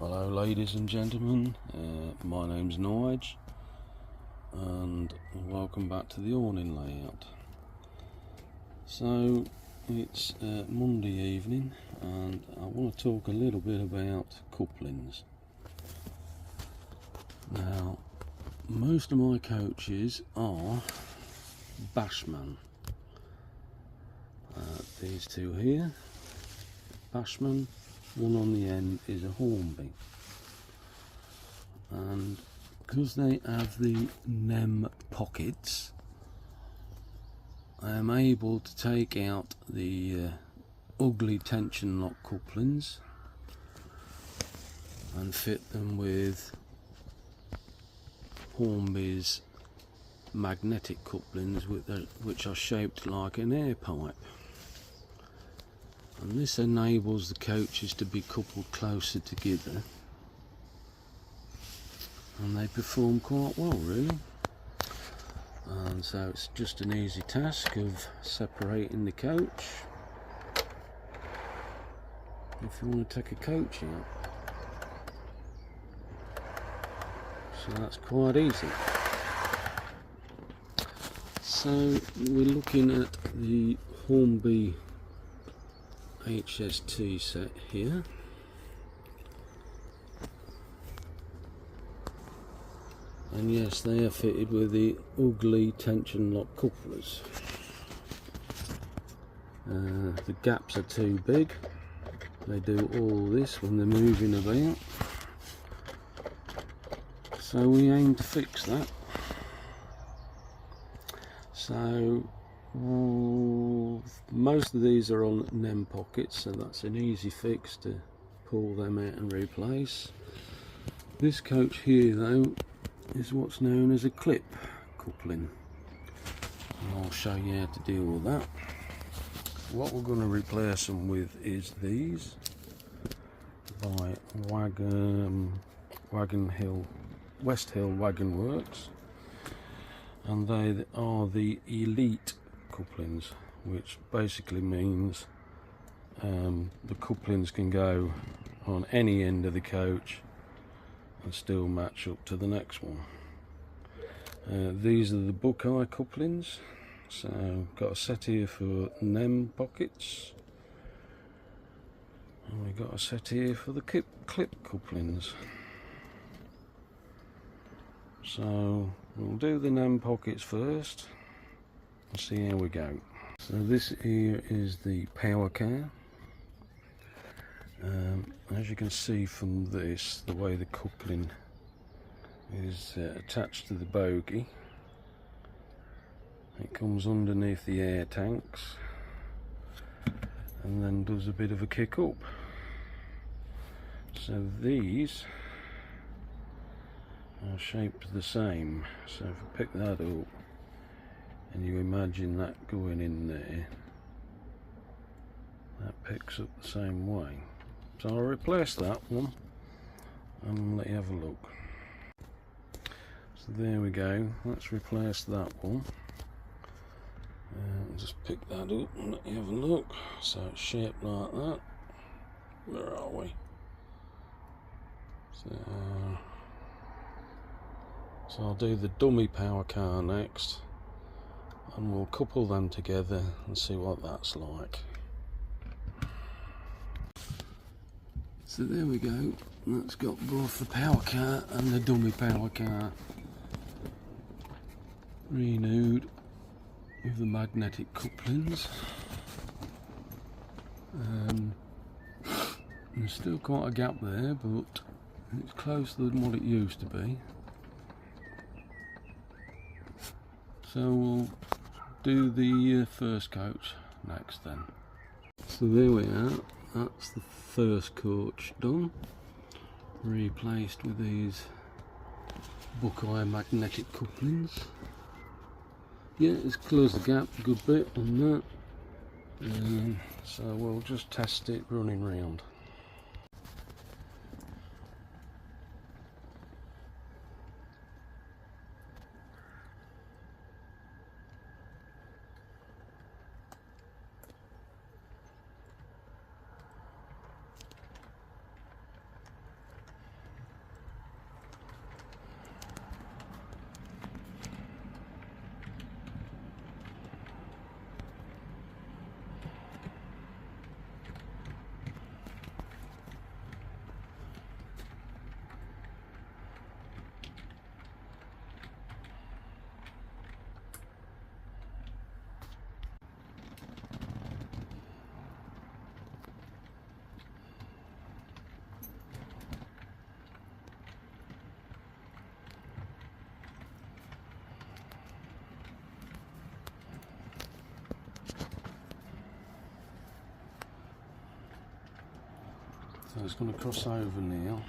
Hello ladies and gentlemen, my name's Nige and welcome back to the awning layout. So it's Monday evening and I want to talk a little bit about couplings. Now most of my coaches are Bashman. These two here, Bashman. One on the end is a Hornby, and because they have the NEM pockets, I am able to take out the ugly tension lock couplings and fit them with Hornby's magnetic couplings which are shaped like an air pipe. And this enables the coaches to be coupled closer together, and they perform quite well really. And so it's just an easy task of separating the coach if you want to take a coach out. So that's quite easy. So we're looking at the Hornby HST set here, and yes, they are fitted with the ugly tension lock couplers. The gaps are too big. They do all this when they're moving about, so we aim to fix that. So most of these are on NEM pockets, so that's an easy fix to pull them out and replace. This coach here though is what's known as a clip coupling, and I'll show you how to deal with that. What we're going to replace them with is these by Wagin Hill, West Hill Wagin Works, and they are the Elite couplings, which basically means the couplings can go on any end of the coach and still match up to the next one. These are the Buckeye couplings. So got a set here for NEM pockets, and we've got a set here for the clip couplings. So we'll do the NEM pockets first and see how we go. So this here is the power car. As you can see from this, the way the coupling is attached to the bogie, it comes underneath the air tanks and then does a bit of a kick up. So these are shaped the same. So if I pick that up and you imagine that going in there, that picks up the same way. So I'll replace that one and let you have a look. So there we go, let's replace that one. Just pick that up and let you have a look. So it's shaped like that. Where are we? So I'll do the dummy power car next, and we'll couple them together and see what that's like. So there we go, that's got both the power car and the dummy power car renewed with the magnetic couplings. There's still quite a gap there, but it's closer than what it used to be. So we'll do the first coach next then. So there we are, that's the first coach done, replaced with these Buckeye magnetic couplings. Yeah, it's closed the gap a good bit on that, so we'll just test it running round. it's going to cross over now.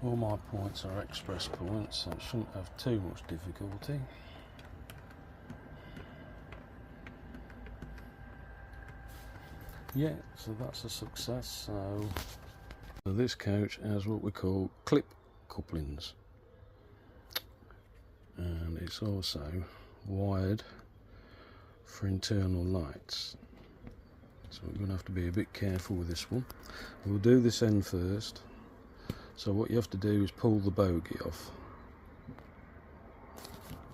All my points are express points, so it shouldn't have too much difficulty. Yeah, so that's a success. So this coach has what we call clip couplings, and it's also wired for internal lights, so we're going to have to be a bit careful with this one. We'll do this end first. So what you have to do is pull the bogey off,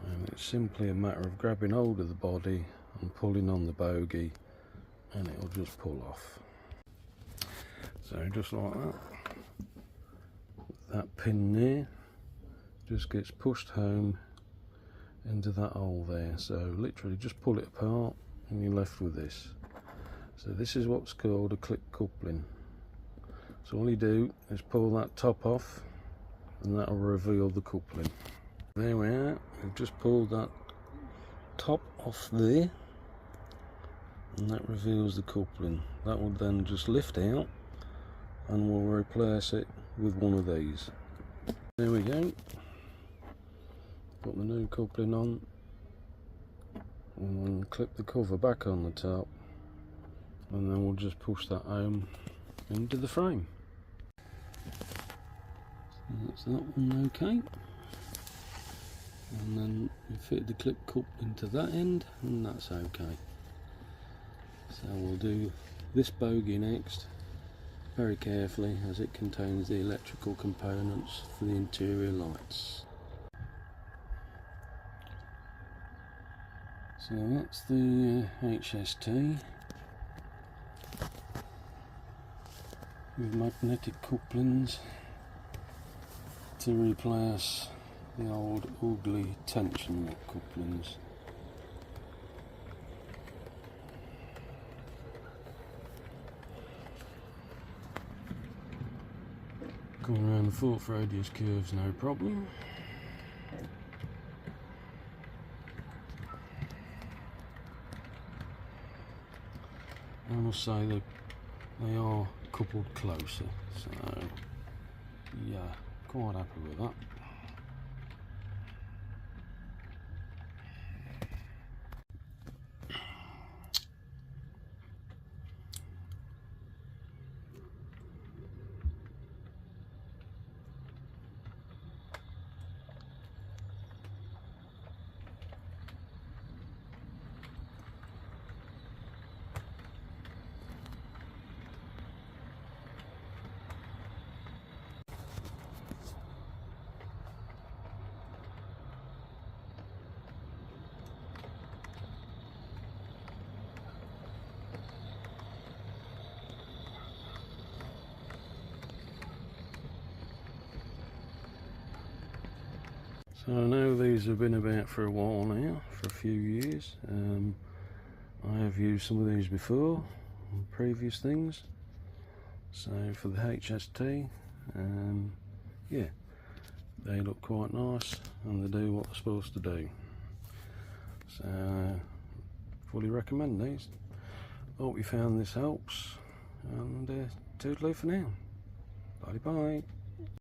and it's simply a matter of grabbing hold of the body and pulling on the bogey, and it'll just pull off. So just like that, that pin there just gets pushed home into that hole there. So literally just pull it apart and you're left with this. So this is what's called a clip coupling. So all you do is pull that top off and that'll reveal the coupling. There we are, we've just pulled that top off there and that reveals the coupling. That will then just lift out and we'll replace it with one of these. There we go. Put the new coupling on and then clip the cover back on the top, and then we'll just push that home into the frame. So that's that one okay. And then we fit the clip cup into that end and that's okay. So we'll do this bogey next, very carefully, as it contains the electrical components for the interior lights. So that's the HST with magnetic couplings to replace the old ugly tension lock couplings. Going around the 4th radius curves no problem. I must say that they are coupled closer, so yeah, quite happy with that. So I know these have been about for a while now, for a few years. I have used some of these before on previous things. So for the HST, yeah, they look quite nice and they do what they're supposed to do. So fully recommend these. Hope you found this helps, and toodaloo for now. Bye bye.